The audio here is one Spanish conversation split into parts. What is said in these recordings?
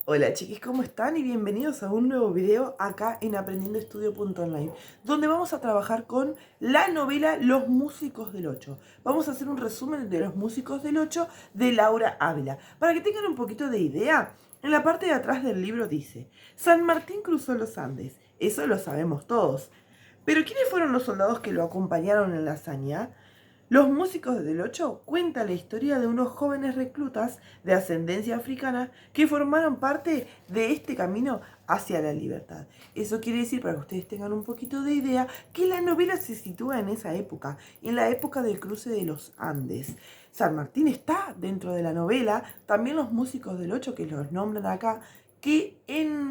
Hola chiquis, ¿cómo están? Y bienvenidos a un nuevo video acá en aprendiendoestudio.online, donde vamos a trabajar con la novela Los Músicos del Ocho. Vamos a hacer un resumen de Los Músicos del Ocho de Laura Ávila. Para que tengan un poquito de idea, en la parte de atrás del libro dice: San Martín cruzó los Andes, eso lo sabemos todos. Pero ¿quiénes fueron los soldados que lo acompañaron en la hazaña? Los Músicos del Ocho cuenta la historia de unos jóvenes reclutas de ascendencia africana que formaron parte de este camino hacia la libertad. Eso quiere decir, para que ustedes tengan un poquito de idea, que la novela se sitúa en esa época, en la época del cruce de los Andes. San Martín está dentro de la novela, también los Músicos del Ocho, que los nombran acá, que en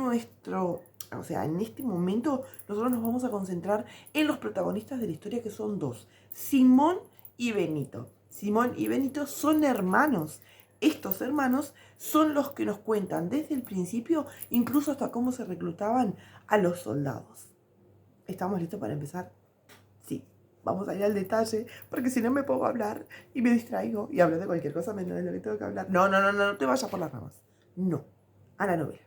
este momento nosotros nos vamos a concentrar en los protagonistas de la historia, que son dos: Simón y Benito. Simón y Benito son hermanos. Estos hermanos son los que nos cuentan desde el principio, incluso hasta cómo se reclutaban a los soldados. ¿Estamos listos para empezar? Sí. Vamos a ir al detalle, porque si no me pongo a hablar y me distraigo y hablo de cualquier cosa menos de lo que tengo que hablar. No te vayas por las ramas. No, a la novela.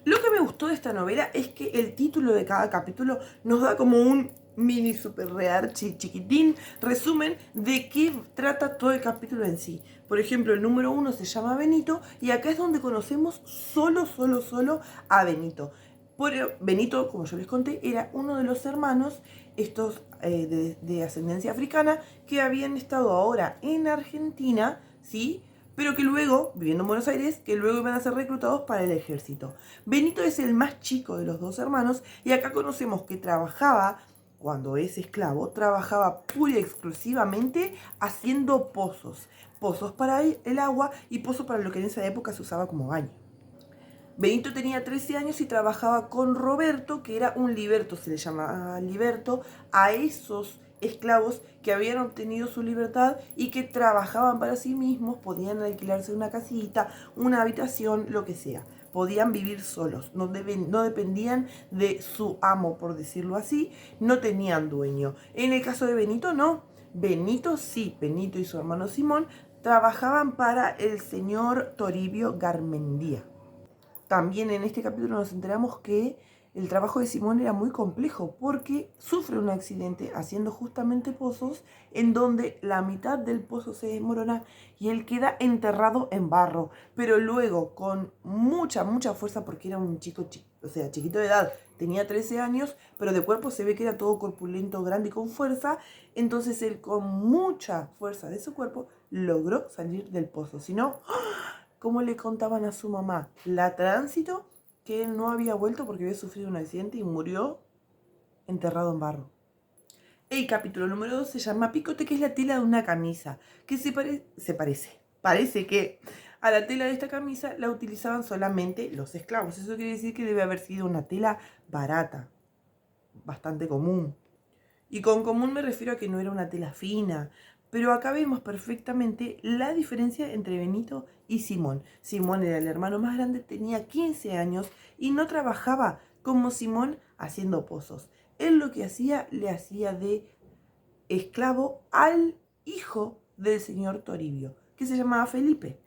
Lo que me gustó de esta novela es que el título de cada capítulo nos da como un mini super real chiquitín resumen de qué trata todo el capítulo en sí. Por ejemplo, el número 1 se llama Benito y acá es donde conocemos solo a Benito. Benito, como yo les conté, era uno de los hermanos estos de ascendencia africana que habían estado ahora en Argentina, ¿sí? Pero que luego, viviendo en Buenos Aires, que luego iban a ser reclutados para el ejército. Benito es el más chico de los dos hermanos y acá conocemos que trabajaba, cuando es esclavo, trabajaba pura y exclusivamente haciendo pozos. Pozos para el agua y pozos para lo que en esa época se usaba como baño. Benito tenía 13 años y trabajaba con Roberto, que era un liberto, se le llamaba liberto, a esos esclavos que habían obtenido su libertad y que trabajaban para sí mismos, podían alquilarse una casita, una habitación, lo que sea. Podían vivir solos, no dependían de su amo, por decirlo así, no tenían dueño. En el caso de Benito, no. Benito sí, Benito y su hermano Simón trabajaban para el señor Toribio Garmendia. También en este capítulo nos enteramos que el trabajo de Simón era muy complejo porque sufre un accidente haciendo justamente pozos en donde la mitad del pozo se desmorona y él queda enterrado en barro. Pero luego, con mucha fuerza, porque era un chico, chiquito de edad, tenía 13 años, pero de cuerpo se ve que era todo corpulento, grande y con fuerza. Entonces él, con mucha fuerza de su cuerpo, logró salir del pozo. Si no, como le contaban a su mamá, la tránsito, que él no había vuelto porque había sufrido un accidente y murió enterrado en barro. El capítulo número 2 se llama Picote, que es la tela de una camisa, que parece que a la tela de esta camisa la utilizaban solamente los esclavos. Eso quiere decir que debe haber sido una tela barata, bastante común. Y con común me refiero a que no era una tela fina. Pero acá vemos perfectamente la diferencia entre Benito y Simón. Simón era el hermano más grande, tenía 15 años y no trabajaba como Simón haciendo pozos. Él lo que hacía, le hacía de esclavo al hijo del señor Toribio, que se llamaba Felipe.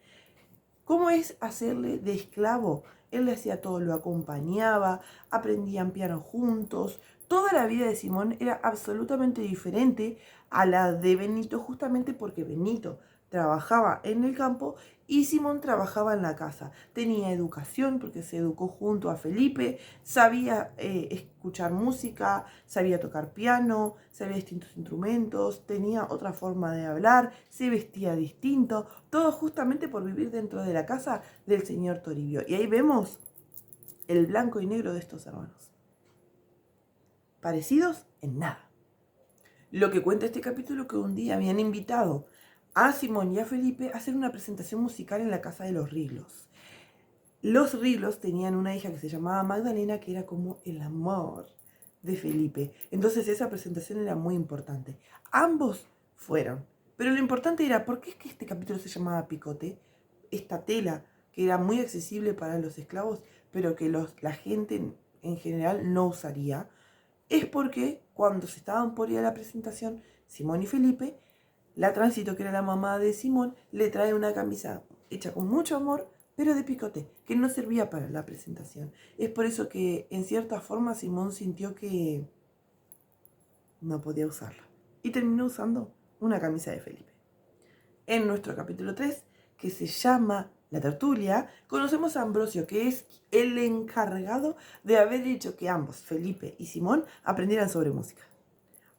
¿Cómo es hacerle de esclavo? Él le hacía todo, lo acompañaba, aprendían piano juntos. Toda la vida de Simón era absolutamente diferente a la de Benito, justamente porque Benito trabajaba en el campo y Simón trabajaba en la casa. Tenía educación porque se educó junto a Felipe, sabía escuchar música, sabía tocar piano, sabía distintos instrumentos, tenía otra forma de hablar, se vestía distinto, todo justamente por vivir dentro de la casa del señor Toribio. Y ahí vemos el blanco y negro de estos hermanos. Parecidos en nada. Lo que cuenta este capítulo, que un día habían invitado a Simón y a Felipe a hacer una presentación musical en la casa de los Riglos. Los Riglos tenían una hija que se llamaba Magdalena, que era como el amor de Felipe. Entonces esa presentación era muy importante. Ambos fueron. Pero lo importante era, ¿por qué es que este capítulo se llamaba Picote? Esta tela, que era muy accesible para los esclavos, pero que la gente en general no usaría, es porque cuando se estaban por ir a la presentación, Simón y Felipe, la Tránsito, que era la mamá de Simón, le trae una camisa hecha con mucho amor pero de picote, que no servía para la presentación. Es por eso que en cierta forma Simón sintió que no podía usarla y terminó usando una camisa de Felipe. En nuestro capítulo 3, que se llama La tertulia, conocemos a Ambrosio, que es el encargado de haber hecho que ambos, Felipe y Simón, aprendieran sobre música.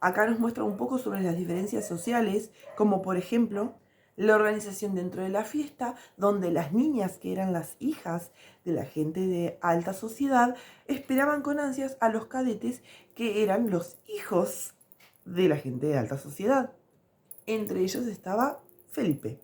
Acá nos muestra un poco sobre las diferencias sociales, como por ejemplo la organización dentro de la fiesta, donde las niñas, que eran las hijas de la gente de alta sociedad, esperaban con ansias a los cadetes, que eran los hijos de la gente de alta sociedad. Entre ellos estaba Felipe.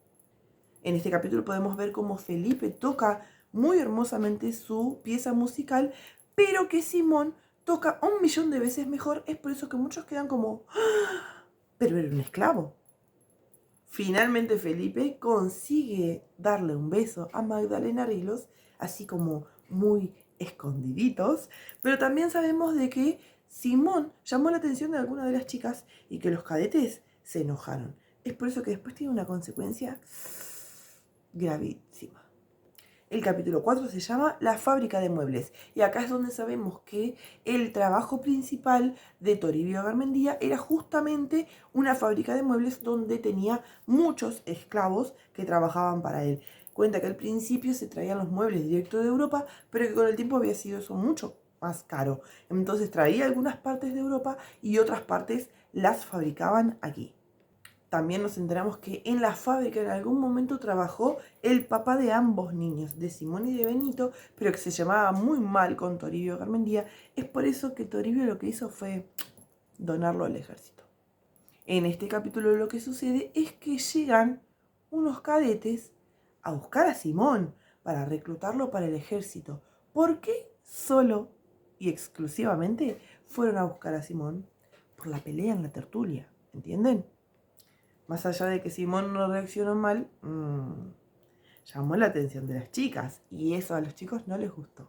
En este capítulo podemos ver cómo Felipe toca muy hermosamente su pieza musical, pero que Simón toca 1.000.000 de veces mejor. Es por eso que muchos quedan como, ¡ah! Pero era un esclavo. Finalmente Felipe consigue darle un beso a Magdalena Rilos, así como muy escondiditos, pero también sabemos de que Simón llamó la atención de alguna de las chicas y que los cadetes se enojaron. Es por eso que después tiene una consecuencia gravísima. El capítulo 4 se llama La fábrica de muebles, y acá es donde sabemos que el trabajo principal de Toribio Garmendia era justamente una fábrica de muebles donde tenía muchos esclavos que trabajaban para él. Cuenta que al principio se traían los muebles directo de Europa, pero que con el tiempo había sido eso mucho más caro. Entonces traía algunas partes de Europa y otras partes las fabricaban aquí. También nos enteramos que en la fábrica en algún momento trabajó el papá de ambos niños, de Simón y de Benito, pero que se llamaba muy mal con Toribio Garmendia. Es por eso que Toribio lo que hizo fue donarlo al ejército. En este capítulo lo que sucede es que llegan unos cadetes a buscar a Simón para reclutarlo para el ejército. ¿Por qué solo y exclusivamente fueron a buscar a Simón? Por la pelea en la tertulia, ¿entienden? Más allá de que Simón no reaccionó mal, llamó la atención de las chicas y eso a los chicos no les gustó.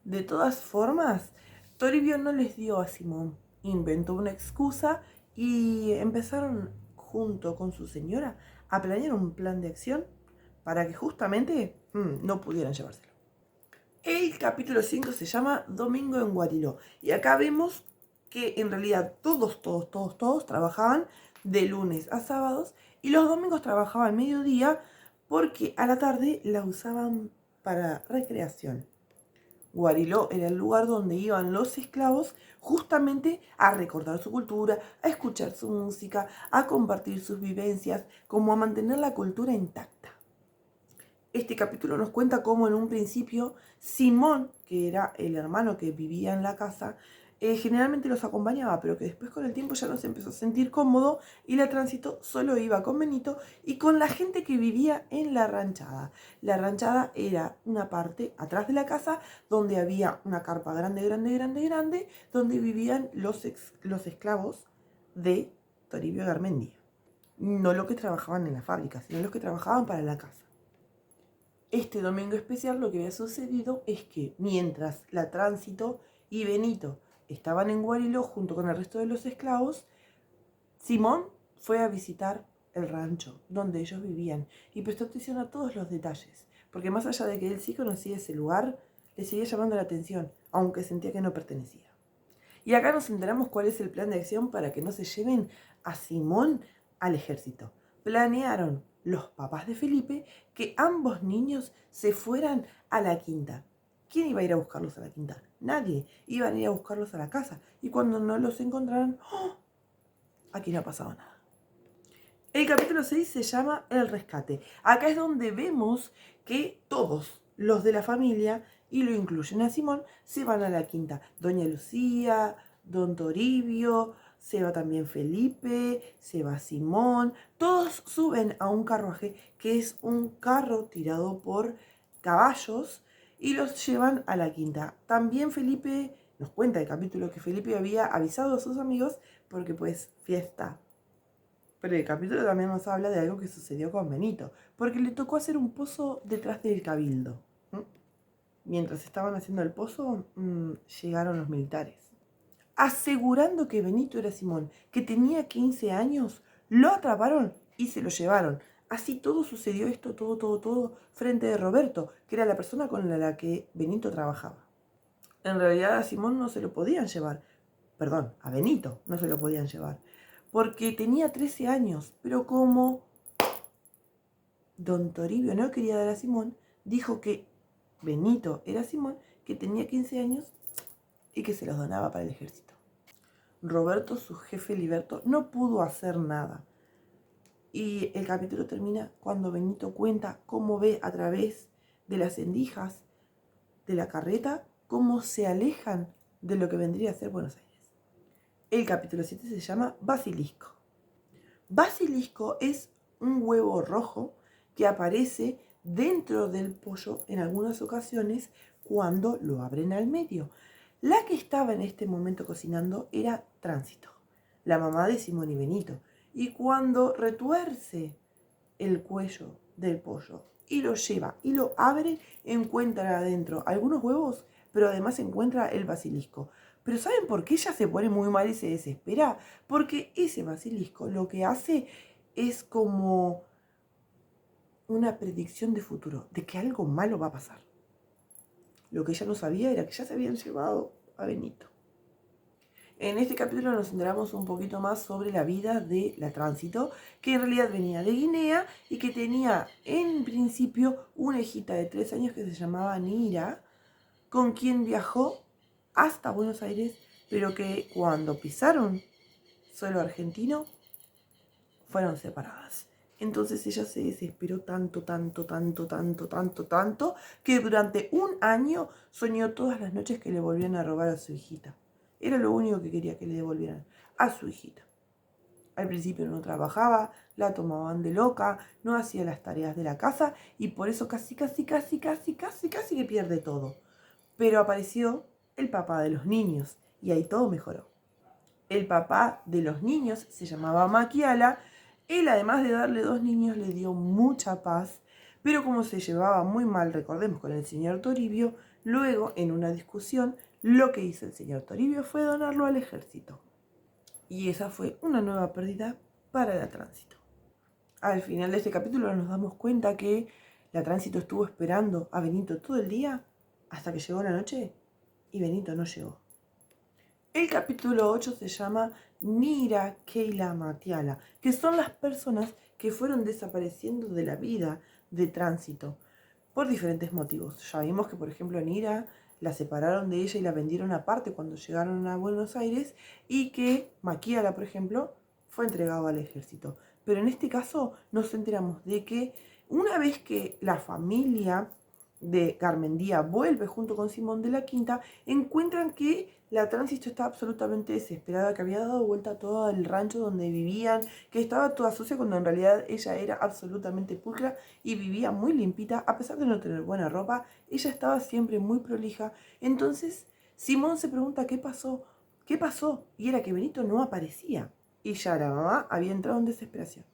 De todas formas, Toribio no les dio a Simón, inventó una excusa y empezaron junto con su señora a planear un plan de acción para que justamente no pudieran llevárselo. El capítulo 5 se llama Domingo en Guariló y acá vemos que en realidad todos trabajaban de lunes a sábados y los domingos trabajaban mediodía porque a la tarde la usaban para recreación. Guariló era el lugar donde iban los esclavos justamente a recordar su cultura, a escuchar su música, a compartir sus vivencias, como a mantener la cultura intacta. Este capítulo nos cuenta cómo en un principio Simón, que era el hermano que vivía en la casa, generalmente los acompañaba, pero que después con el tiempo ya no se empezó a sentir cómodo y la tránsito solo iba con Benito y con la gente que vivía en la ranchada. La ranchada era una parte atrás de la casa donde había una carpa grande, donde vivían los esclavos de Toribio Garmendia. No los que trabajaban en la fábrica, sino los que trabajaban para la casa. Este domingo especial lo que había sucedido es que mientras la tránsito y Benito estaban en Guariló junto con el resto de los esclavos, Simón fue a visitar el rancho donde ellos vivían y prestó atención a todos los detalles, porque más allá de que él sí conocía ese lugar, le seguía llamando la atención, aunque sentía que no pertenecía. Y acá nos enteramos cuál es el plan de acción para que no se lleven a Simón al ejército. Planearon los papás de Felipe que ambos niños se fueran a la quinta. ¿Quién iba a ir a buscarlos a la quinta? Nadie. Iban a ir a buscarlos a la casa. Y cuando no los encontraron, ¡oh!, aquí no ha pasado nada. El capítulo 6 se llama El rescate. Acá es donde vemos que todos los de la familia, y lo incluyen a Simón, se van a la quinta. Doña Lucía, don Toribio, se va también Felipe, se va Simón. Todos suben a un carruaje que es un carro tirado por caballos y los llevan a la quinta. También Felipe, nos cuenta el capítulo que Felipe había avisado a sus amigos porque pues fiesta. Pero el capítulo también nos habla de algo que sucedió con Benito, porque le tocó hacer un pozo detrás del cabildo. Mientras estaban haciendo el pozo, llegaron los militares. Asegurando que Benito era Simón, que tenía 15 años, lo atraparon y se lo llevaron Así todo sucedió esto, todo, frente de Roberto, que era la persona con la que Benito trabajaba. En realidad a Simón no se lo podían llevar, perdón, a Benito no se lo podían llevar, porque tenía 13 años, pero como don Toribio no quería dar a Simón, dijo que Benito era Simón, que tenía 15 años y que se los donaba para el ejército. Roberto, su jefe liberto, no pudo hacer nada. Y el capítulo termina cuando Benito cuenta cómo ve a través de las endijas de la carreta cómo se alejan de lo que vendría a ser Buenos Aires. El capítulo 7 se llama Basilisco. Basilisco es un huevo rojo que aparece dentro del pollo en algunas ocasiones cuando lo abren al medio. La que estaba en este momento cocinando era Tránsito, la mamá de Simón y Benito. Y cuando retuerce el cuello del pollo y lo lleva y lo abre, encuentra adentro algunos huevos, pero además encuentra el basilisco. Pero ¿saben por qué ella se pone muy mal y se desespera? Porque ese basilisco lo que hace es como una predicción de futuro, de que algo malo va a pasar. Lo que ella no sabía era que ya se habían llevado a Benito. En este capítulo nos enteramos un poquito más sobre la vida de la Tránsito, que en realidad venía de Guinea y que tenía en principio una hijita de 3 años que se llamaba Nira, con quien viajó hasta Buenos Aires, pero que cuando pisaron suelo argentino fueron separadas. Entonces ella se desesperó tanto, que durante un año soñó todas las noches que le volvían a robar a su hijita. Era lo único que quería, que le devolvieran a su hijita. Al principio no trabajaba, la tomaban de loca, no hacía las tareas de la casa y por eso casi que pierde todo. Pero apareció el papá de los niños y ahí todo mejoró. El papá de los niños se llamaba Maquiala. Él, además de darle 2 niños, le dio mucha paz, pero como se llevaba muy mal, recordemos, con el señor Toribio, luego, en una discusión, lo que hizo el señor Toribio fue donarlo al ejército. Y esa fue una nueva pérdida para la Tránsito. Al final de este capítulo nos damos cuenta que la Tránsito estuvo esperando a Benito todo el día hasta que llegó la noche y Benito no llegó. El capítulo 8 se llama Nira, Keila, Matiala, que son las personas que fueron desapareciendo de la vida de Tránsito por diferentes motivos. Ya vimos que, por ejemplo, Nira la separaron de ella y la vendieron aparte cuando llegaron a Buenos Aires y que Maquiala, por ejemplo, fue entregado al ejército. Pero en este caso nos enteramos de que una vez que la familia de Garmendia vuelve junto con Simón de la Quinta, encuentran que la Tránsito está absolutamente desesperada, que había dado vuelta a todo el rancho donde vivían, que estaba toda sucia cuando en realidad ella era absolutamente pulcra y vivía muy limpita, a pesar de no tener buena ropa, ella estaba siempre muy prolija. Entonces Simón se pregunta qué pasó, y era que Benito no aparecía y ya la mamá había entrado en desesperación.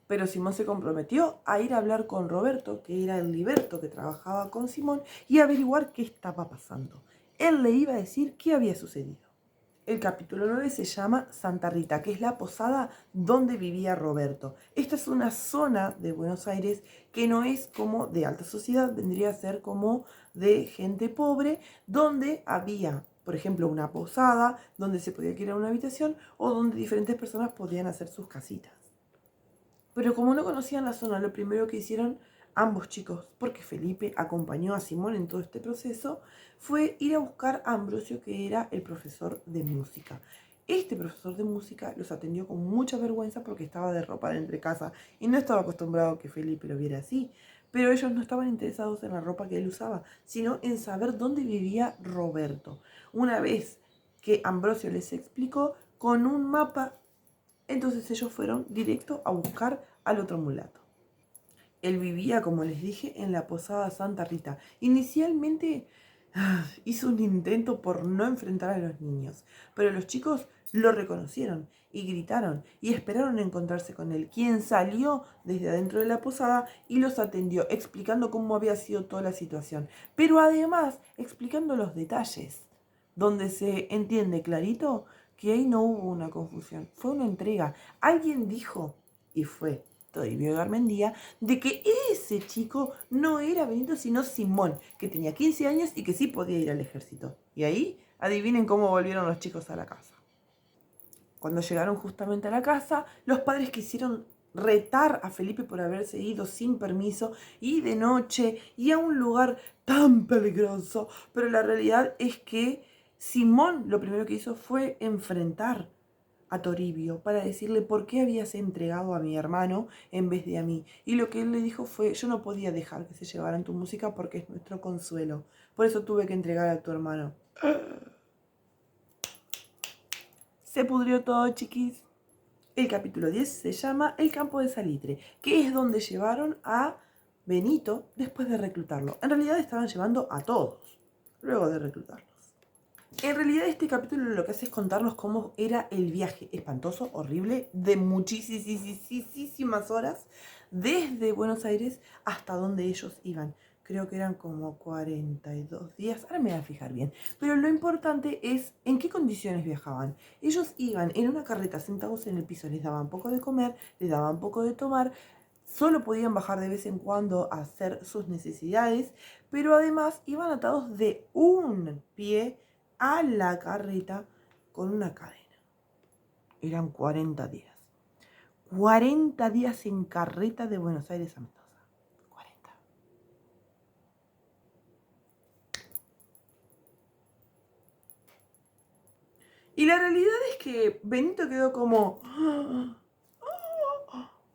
Pero Simón se comprometió a ir a hablar con Roberto, que era el liberto que trabajaba con Simón, y averiguar qué estaba pasando. Él le iba a decir qué había sucedido. El capítulo 9 se llama Santa Rita, que es la posada donde vivía Roberto. Esta es una zona de Buenos Aires que no es como de alta sociedad, vendría a ser como de gente pobre, donde había, por ejemplo, una posada, donde se podía alquilar una habitación o donde diferentes personas podían hacer sus casitas. Pero como no conocían la zona, lo primero que hicieron ambos chicos, porque Felipe acompañó a Simón en todo este proceso, fue ir a buscar a Ambrosio, que era el profesor de música. Este profesor de música los atendió con mucha vergüenza porque estaba de ropa de entrecasa y no estaba acostumbrado a que Felipe lo viera así. Pero ellos no estaban interesados en la ropa que él usaba, sino en saber dónde vivía Roberto. Una vez que Ambrosio les explicó, con un mapa, entonces ellos fueron directo a buscar al otro mulato. Él vivía, como les dije, en la posada Santa Rita. Inicialmente hizo un intento por no enfrentar a los niños, pero los chicos lo reconocieron y gritaron y esperaron encontrarse con él, quien salió desde adentro de la posada y los atendió, explicando cómo había sido toda la situación, pero además explicando los detalles, donde se entiende clarito que ahí no hubo una confusión, fue una entrega. Alguien dijo, y fue Toribio Garmendia, de que ese chico no era Benito sino Simón, que tenía 15 años y que sí podía ir al ejército. Y ahí, adivinen cómo volvieron los chicos a la casa. Cuando llegaron justamente a la casa, los padres quisieron retar a Felipe por haberse ido sin permiso y de noche y a un lugar tan peligroso. Pero la realidad es que Simón lo primero que hizo fue enfrentar a Toribio para decirle por qué habías entregado a mi hermano en vez de a mí. Y lo que él le dijo fue, yo no podía dejar que se llevaran tu música porque es nuestro consuelo. Por eso tuve que entregar a tu hermano. Se pudrió todo, chiquis. El capítulo 10 se llama El campo de salitre, que es donde llevaron a Benito después de reclutarlo. En realidad estaban llevando a todos, luego de reclutarlos. En realidad este capítulo lo que hace es contarnos cómo era el viaje espantoso, horrible, de muchísimas horas, desde Buenos Aires hasta donde ellos iban. Creo que eran como 42 días, ahora me voy a fijar bien. Pero lo importante es en qué condiciones viajaban. Ellos iban en una carreta sentados en el piso, les daban poco de comer, les daban poco de tomar, solo podían bajar de vez en cuando a hacer sus necesidades, pero además iban atados de un pie a la carreta con una cadena. Eran 40 días. 40 días en carreta de Buenos Aires a Mendoza. 40. Y la realidad es que Benito quedó como...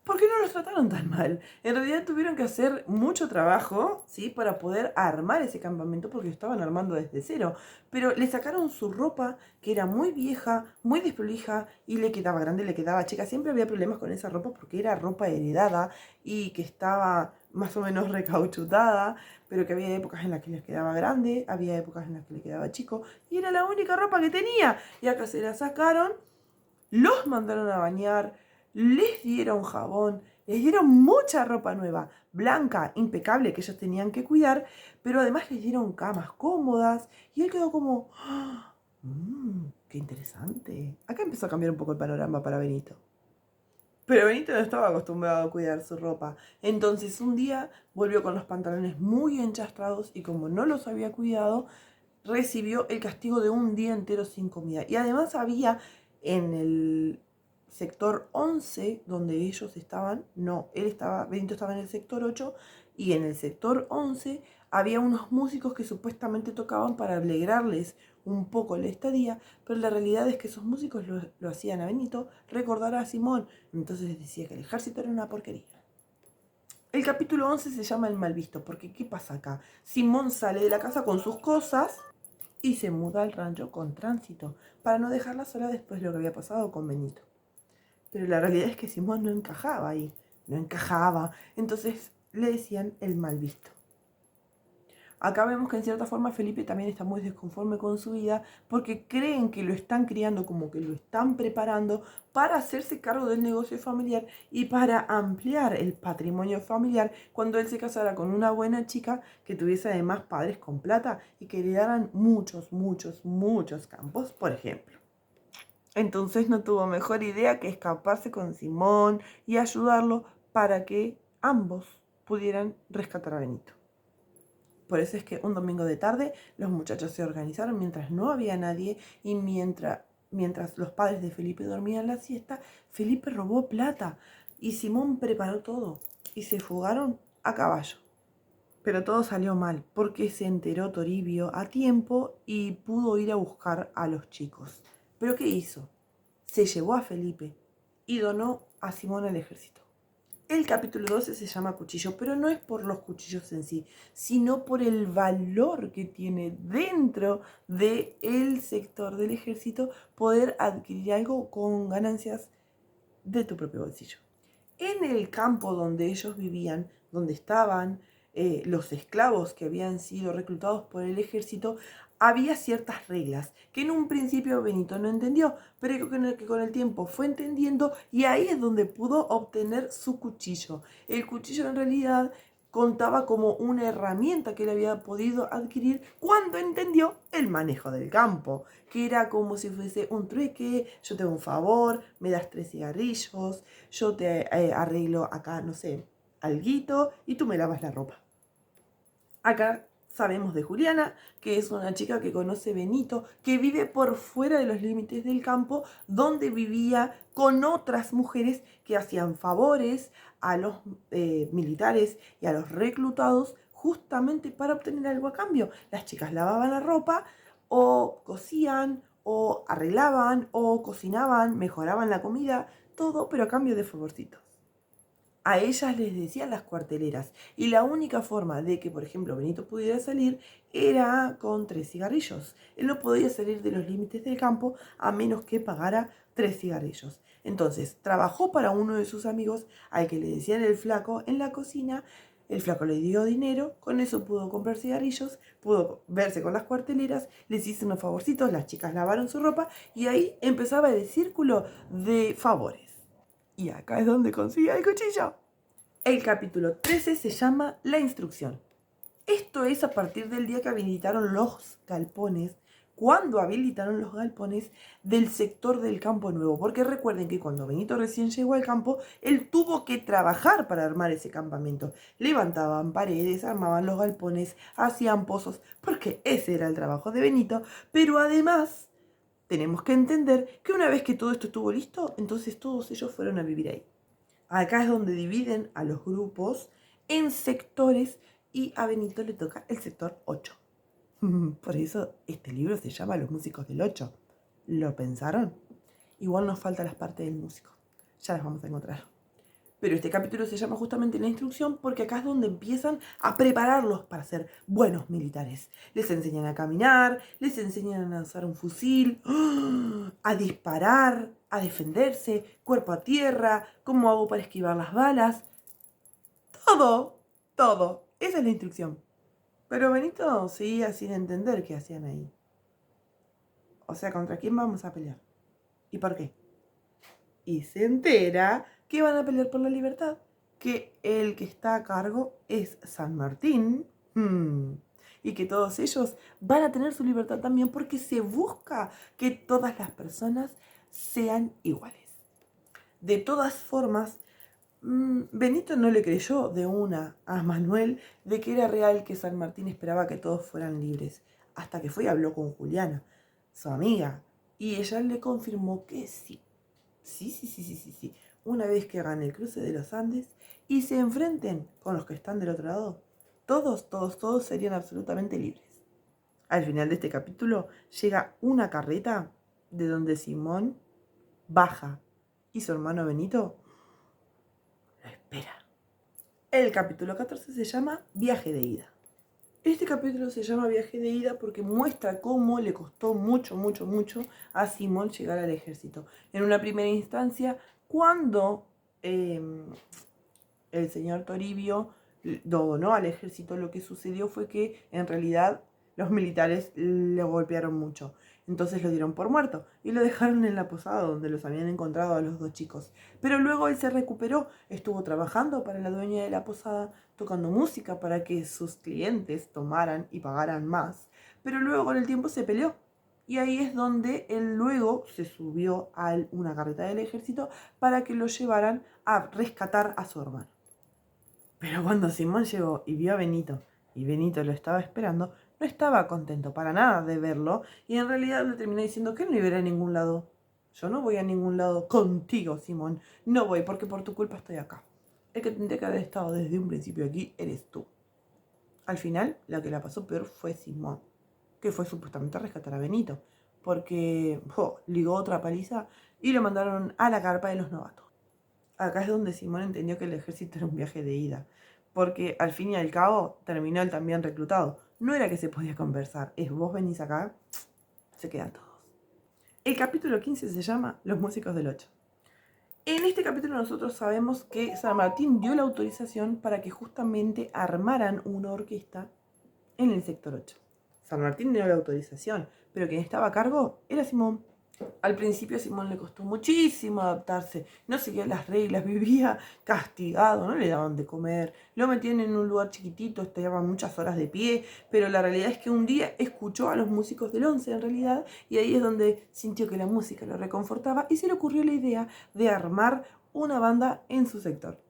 ¿Por qué no los trataron tan mal? En realidad tuvieron que hacer mucho trabajo, ¿sí? Para poder armar ese campamento porque lo estaban armando desde cero. Pero le sacaron su ropa, que era muy vieja, muy desprolija, y le quedaba grande, le quedaba chica. Siempre había problemas con esa ropa porque era ropa heredada y que estaba más o menos recauchutada, pero que había épocas en las que les quedaba grande, había épocas en las que le quedaba chico, y era la única ropa que tenía. Y acá se la sacaron, los mandaron a bañar, les dieron jabón, les dieron mucha ropa nueva, blanca, impecable, que ellos tenían que cuidar, pero además les dieron camas cómodas y él quedó como, qué interesante. Acá empezó a cambiar un poco el panorama para Benito. Pero Benito no estaba acostumbrado a cuidar su ropa. Entonces un día volvió con los pantalones muy enchastrados y como no los había cuidado, recibió el castigo de un día entero sin comida. Y además había en el sector 11, donde ellos estaban, no, Benito estaba en el sector 8, y en el sector 11 había unos músicos que supuestamente tocaban para alegrarles un poco la estadía, pero la realidad es que esos músicos lo hacían a Benito recordar a Simón, entonces les decía que el ejército era una porquería. El capítulo 11 se llama El Malvisto, porque ¿qué pasa acá? Simón sale de la casa con sus cosas y se muda al rancho con Tránsito, para no dejarla sola después de lo que había pasado con Benito. Pero la realidad es que Simón no encajaba ahí, no encajaba, entonces le decían el Malvisto. Acá vemos que en cierta forma Felipe también está muy desconforme con su vida porque creen que lo están criando, como que lo están preparando para hacerse cargo del negocio familiar y para ampliar el patrimonio familiar cuando él se casara con una buena chica que tuviese además padres con plata y que le daran muchos campos, por ejemplo. Entonces no tuvo mejor idea que escaparse con Simón y ayudarlo para que ambos pudieran rescatar a Benito. Por eso es que un domingo de tarde los muchachos se organizaron mientras no había nadie y mientras los padres de Felipe dormían la siesta, Felipe robó plata y Simón preparó todo y se fugaron a caballo. Pero todo salió mal porque se enteró Toribio a tiempo y pudo ir a buscar a los chicos. ¿Pero qué hizo? Se llevó a Felipe y donó a Simón al ejército. El capítulo 12 se llama Cuchillo, pero no es por los cuchillos en sí, sino por el valor que tiene dentro del sector del ejército poder adquirir algo con ganancias de tu propio bolsillo. En el campo donde ellos vivían, donde estaban los esclavos que habían sido reclutados por el ejército, había ciertas reglas que en un principio Benito no entendió, pero que con el tiempo fue entendiendo y ahí es donde pudo obtener su cuchillo. El cuchillo en realidad contaba como una herramienta que él había podido adquirir cuando entendió el manejo del campo, que era como si fuese un trueque: yo te hago un favor, me das 3 cigarrillos, yo te arreglo acá, no sé, alguito, y tú me lavas la ropa. Acá sabemos de Juliana, que es una chica que conoce Benito, que vive por fuera de los límites del campo, donde vivía con otras mujeres que hacían favores a los militares y a los reclutados, justamente para obtener algo a cambio. Las chicas lavaban la ropa, o cosían, o arreglaban, o cocinaban, mejoraban la comida, todo, pero a cambio de favorcitos. A ellas les decían las cuarteleras, y la única forma de que, por ejemplo, Benito pudiera salir era con 3 cigarrillos. Él no podía salir de los límites del campo a menos que pagara 3 cigarrillos. Entonces, trabajó para uno de sus amigos, al que le decían el flaco, en la cocina. El flaco le dio dinero, con eso pudo comprar cigarrillos, pudo verse con las cuarteleras, les hizo unos favorcitos, las chicas lavaron su ropa, y ahí empezaba el círculo de favores. Y acá es donde consigue el cuchillo. El capítulo 13 se llama La instrucción. Esto es a partir del día que habilitaron los galpones, cuando habilitaron los galpones del sector del Campo Nuevo. Porque recuerden que cuando Benito recién llegó al campo, él tuvo que trabajar para armar ese campamento. Levantaban paredes, armaban los galpones, hacían pozos, porque ese era el trabajo de Benito. Pero además, tenemos que entender que una vez que todo esto estuvo listo, entonces todos ellos fueron a vivir ahí. Acá es donde dividen a los grupos en sectores, y a Benito le toca el sector 8. Por eso este libro se llama Los músicos del 8. ¿Lo pensaron? Igual nos faltan las partes del músico. Ya las vamos a encontrar. Pero este capítulo se llama justamente La instrucción, porque acá es donde empiezan a prepararlos para ser buenos militares. Les enseñan a caminar, les enseñan a usar un fusil, a disparar, a defenderse, cuerpo a tierra, cómo hago para esquivar las balas. Todo, todo. Esa es la instrucción. Pero Benito seguía sin entender qué hacían ahí. O sea, ¿contra quién vamos a pelear? ¿Y por qué? Y se entera que van a pelear por la libertad, que el que está a cargo es San Martín, y que todos ellos van a tener su libertad también, porque se busca que todas las personas sean iguales. De todas formas, Benito no le creyó de una a Manuel de que era real que San Martín esperaba que todos fueran libres, hasta que fue y habló con Juliana, su amiga, y ella le confirmó que sí. Sí. Una vez que hagan el cruce de los Andes y se enfrenten con los que están del otro lado, todos serían absolutamente libres. Al final de este capítulo llega una carreta de donde Simón baja y su hermano Benito lo espera. El capítulo 14 se llama Viaje de ida. Este capítulo se llama Viaje de ida porque muestra cómo le costó mucho a Simón llegar al ejército. En una primera instancia, cuando el señor Toribio donó al ejército, lo que sucedió fue que en realidad los militares le golpearon mucho. Entonces lo dieron por muerto y lo dejaron en la posada donde los habían encontrado a los 2 chicos. Pero luego él se recuperó, estuvo trabajando para la dueña de la posada, tocando música para que sus clientes tomaran y pagaran más. Pero luego con el tiempo se peleó. Y ahí es donde él luego se subió a una carreta del ejército para que lo llevaran a rescatar a su hermano. Pero cuando Simón llegó y vio a Benito, y Benito lo estaba esperando, no estaba contento para nada de verlo, y en realidad le terminó diciendo que no iba a ir a ningún lado. Yo no voy a ningún lado contigo, Simón. No voy, porque por tu culpa estoy acá. El que tendría que haber estado desde un principio aquí eres tú. Al final, la que la pasó peor fue Simón, que fue supuestamente a rescatar a Benito, porque ligó otra paliza y lo mandaron a la carpa de los novatos. Acá es donde Simón entendió que el ejército era un viaje de ida, porque al fin y al cabo terminó él también reclutado. No era que se podía conversar, es vos venís acá, se quedan todos. El capítulo 15 se llama Los músicos del 8. En este capítulo nosotros sabemos que San Martín dio la autorización para que justamente armaran una orquesta en el sector 8. San Martín dio la autorización, pero quien estaba a cargo era Simón. Al principio a Simón le costó muchísimo adaptarse, no seguía las reglas, vivía castigado, no le daban de comer, lo metían en un lugar chiquitito, estaba muchas horas de pie, pero la realidad es que un día escuchó a los músicos del 11 en realidad, y ahí es donde sintió que la música lo reconfortaba y se le ocurrió la idea de armar una banda en su sector.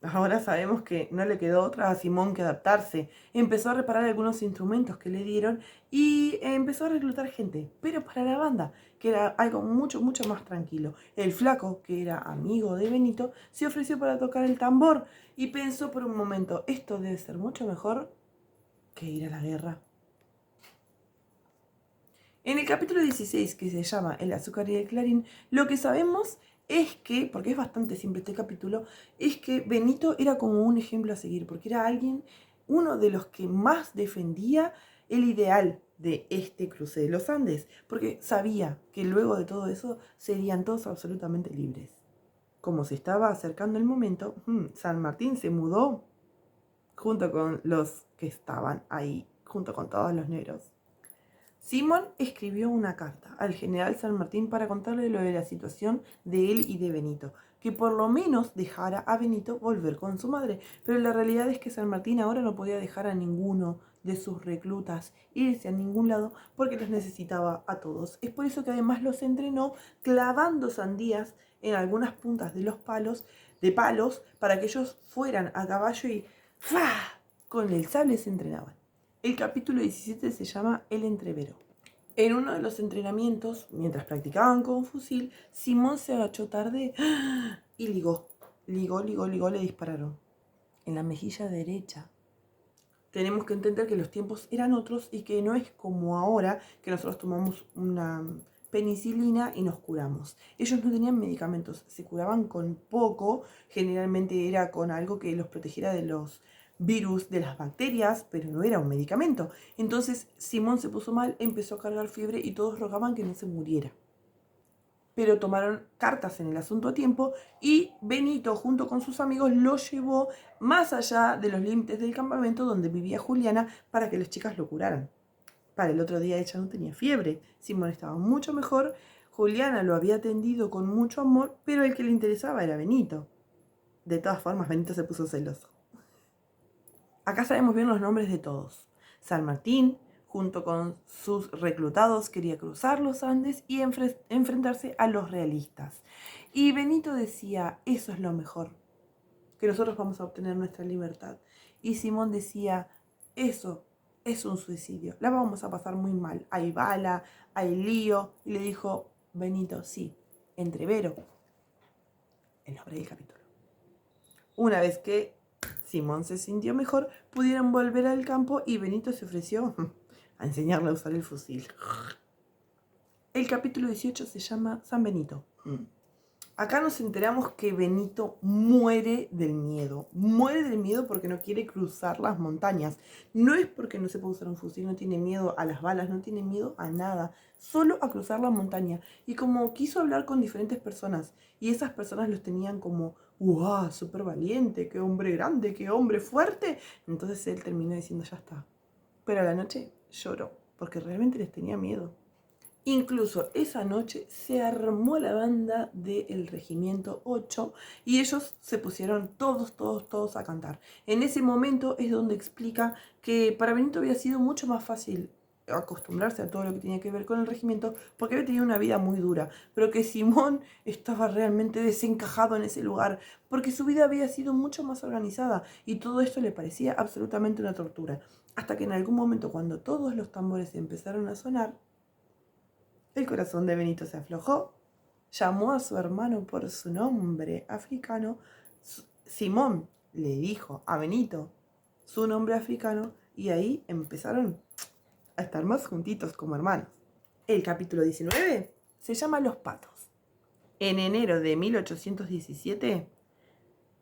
Ahora sabemos que no le quedó otra a Simón que adaptarse. Empezó a reparar algunos instrumentos que le dieron y empezó a reclutar gente, pero para la banda, que era algo mucho, mucho más tranquilo. El flaco, que era amigo de Benito, se ofreció para tocar el tambor y pensó por un momento, esto debe ser mucho mejor que ir a la guerra. En el capítulo 16, que se llama El azúcar y el clarín, lo que sabemos es que, porque es bastante simple este capítulo, es que Benito era como un ejemplo a seguir, porque era alguien, uno de los que más defendía el ideal de este cruce de los Andes, porque sabía que luego de todo eso serían todos absolutamente libres. Como se estaba acercando el momento, San Martín se mudó junto con los que estaban ahí, junto con todos los negros. Simón escribió una carta al general San Martín para contarle lo de la situación de él y de Benito, que por lo menos dejara a Benito volver con su madre, pero la realidad es que San Martín ahora no podía dejar a ninguno de sus reclutas irse a ningún lado porque los necesitaba a todos. Es por eso que además los entrenó clavando sandías en algunas puntas de los palos, para que ellos fueran a caballo y ¡fa! Con el sable se entrenaban. El capítulo 17 se llama El entrevero. En uno de los entrenamientos, mientras practicaban con fusil, Simón se agachó tarde y ligó. Le dispararon en la mejilla derecha. Tenemos que entender que los tiempos eran otros y que no es como ahora que nosotros tomamos una penicilina y nos curamos. Ellos no tenían medicamentos, se curaban con poco, generalmente era con algo que los protegiera de los virus, de las bacterias, pero no era un medicamento. Entonces Simón se puso mal, empezó a cargar fiebre y todos rogaban que no se muriera. Pero tomaron cartas en el asunto a tiempo y Benito junto con sus amigos lo llevó más allá de los límites del campamento donde vivía Juliana para que las chicas lo curaran. Para el otro día ella no tenía fiebre, Simón estaba mucho mejor, Juliana lo había atendido con mucho amor, pero el que le interesaba era Benito. De todas formas, Benito se puso celoso. Acá sabemos bien los nombres de todos. San Martín, junto con sus reclutados, quería cruzar los Andes y enfrentarse a los realistas. Y Benito decía, eso es lo mejor, que nosotros vamos a obtener nuestra libertad. Y Simón decía, eso es un suicidio, la vamos a pasar muy mal, hay bala, hay lío. Y le dijo, Benito, sí, entrevero, el nombre del capítulo. Una vez que Simón se sintió mejor, pudieron volver al campo y Benito se ofreció a enseñarle a usar el fusil. El capítulo 18 se llama San Benito. Acá nos enteramos que Benito muere del miedo. Muere del miedo porque no quiere cruzar las montañas. No es porque no se puede usar un fusil, no tiene miedo a las balas, no tiene miedo a nada. Solo a cruzar la montaña. Y como quiso hablar con diferentes personas, y esas personas los tenían como, ¡wow! Súper valiente, qué hombre grande, qué hombre fuerte. Entonces él terminó diciendo, ya está. Pero a la noche lloró, porque realmente les tenía miedo. Incluso esa noche se armó la banda del Regimiento 8 y ellos se pusieron todos a cantar. En ese momento es donde explica que para Benito había sido mucho más fácil acostumbrarse a todo lo que tenía que ver con el regimiento porque había tenido una vida muy dura, pero que Simón estaba realmente desencajado en ese lugar porque su vida había sido mucho más organizada y todo esto le parecía absolutamente una tortura. Hasta que en algún momento, cuando todos los tambores empezaron a sonar, el corazón de Benito se aflojó, llamó a su hermano por su nombre africano. Simón le dijo a Benito su nombre africano y ahí empezaron a estar más juntitos como hermanos. El capítulo 19 se llama Los Patos. En enero de 1817,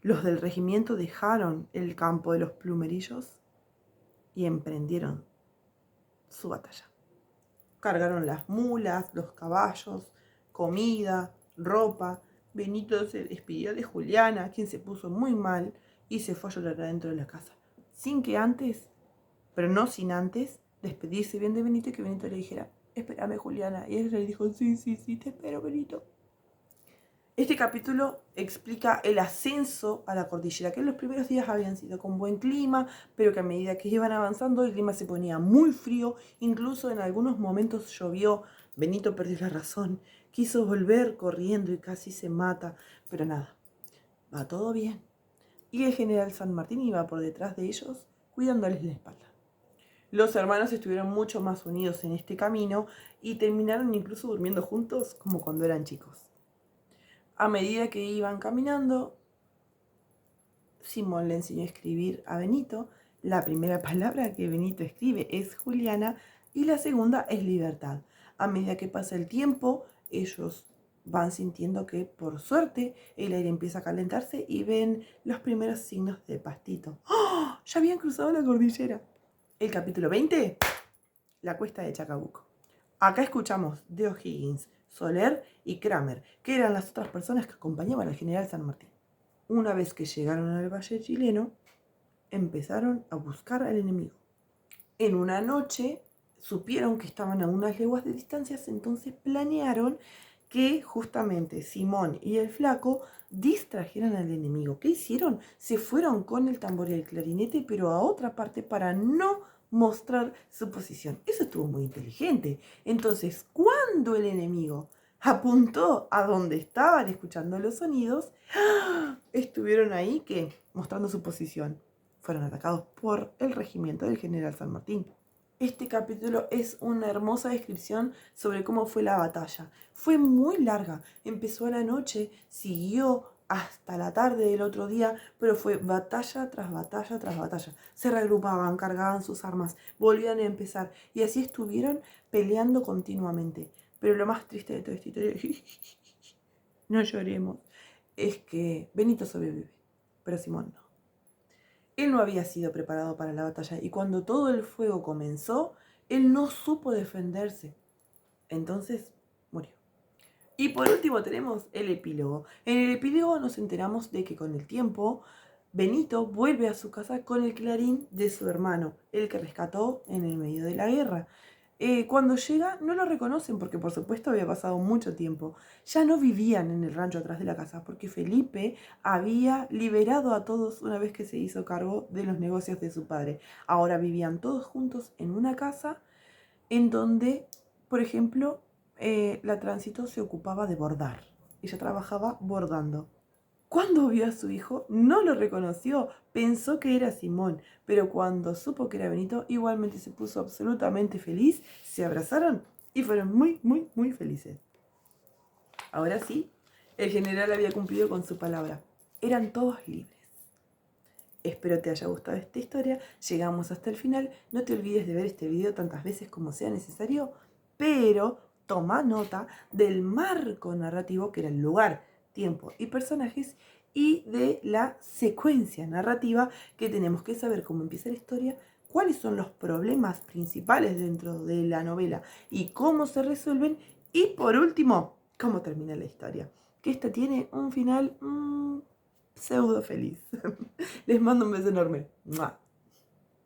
los del regimiento dejaron el campo de los Plumerillos y emprendieron su batalla. Cargaron las mulas, los caballos, comida, ropa. Benito se despidió de Juliana, quien se puso muy mal y se fue a llorar adentro de la casa. Sin que antes, pero no sin antes, despedirse bien de Benito y que Benito le dijera, espérame, Juliana. Y ella le dijo, sí, te espero, Benito. Este capítulo explica el ascenso a la cordillera, que en los primeros días habían sido con buen clima, pero que a medida que iban avanzando el clima se ponía muy frío, incluso en algunos momentos llovió. Benito perdió la razón, quiso volver corriendo y casi se mata, pero nada, va todo bien. Y el general San Martín iba por detrás de ellos, cuidándoles la espalda. Los hermanos estuvieron mucho más unidos en este camino y terminaron incluso durmiendo juntos como cuando eran chicos. A medida que iban caminando, Simón le enseñó a escribir a Benito. La primera palabra que Benito escribe es Juliana y la segunda es libertad. A medida que pasa el tiempo, ellos van sintiendo que, por suerte, el aire empieza a calentarse y ven los primeros signos de pastito. ¡Oh! Ya habían cruzado la cordillera. El capítulo 20, la cuesta de Chacabuco. Acá escuchamos de O'Higgins, Soler y Kramer, que eran las otras personas que acompañaban al general San Martín. Una vez que llegaron al valle chileno, empezaron a buscar al enemigo. En una noche supieron que estaban a unas leguas de distancia, entonces planearon que justamente Simón y el flaco distrajeran al enemigo. ¿Qué hicieron? Se fueron con el tambor y el clarinete, pero a otra parte para no mostrar su posición. Eso estuvo muy inteligente. Entonces, cuando el enemigo apuntó a donde estaban escuchando los sonidos, estuvieron ahí que mostrando su posición. Fueron atacados por el regimiento del general San Martín. Este capítulo es una hermosa descripción sobre cómo fue la batalla. Fue muy larga, empezó a la noche, siguió hasta la tarde del otro día, pero fue batalla tras batalla tras batalla. Se reagrupaban, cargaban sus armas, volvían a empezar y así estuvieron peleando continuamente. Pero lo más triste de toda esta historia, no lloremos, es que Benito sobrevive, pero Simón no. Él no había sido preparado para la batalla y cuando todo el fuego comenzó, él no supo defenderse. Entonces murió. Y por último tenemos el epílogo. En el epílogo nos enteramos de que con el tiempo Benito vuelve a su casa con el clarín de su hermano, el que rescató en el medio de la guerra. Cuando llega no lo reconocen porque por supuesto había pasado mucho tiempo. Ya no vivían en el rancho atrás de la casa porque Felipe había liberado a todos una vez que se hizo cargo de los negocios de su padre. Ahora vivían todos juntos en una casa en donde, por ejemplo, la Tránsito se ocupaba de bordar. Ella trabajaba bordando. Cuando vio a su hijo, no lo reconoció, pensó que era Simón, pero cuando supo que era Benito, igualmente se puso absolutamente feliz, se abrazaron y fueron muy, muy, muy felices. Ahora sí, el general había cumplido con su palabra. Eran todos libres. Espero te haya gustado esta historia, llegamos hasta el final, no te olvides de ver este video tantas veces como sea necesario, pero toma nota del marco narrativo que era el lugar, tiempo y personajes y de la secuencia narrativa que tenemos que saber cómo empieza la historia, cuáles son los problemas principales dentro de la novela y cómo se resuelven y por último, cómo termina la historia. Que esta tiene un final pseudo feliz. Les mando un beso enorme. ¡Mua!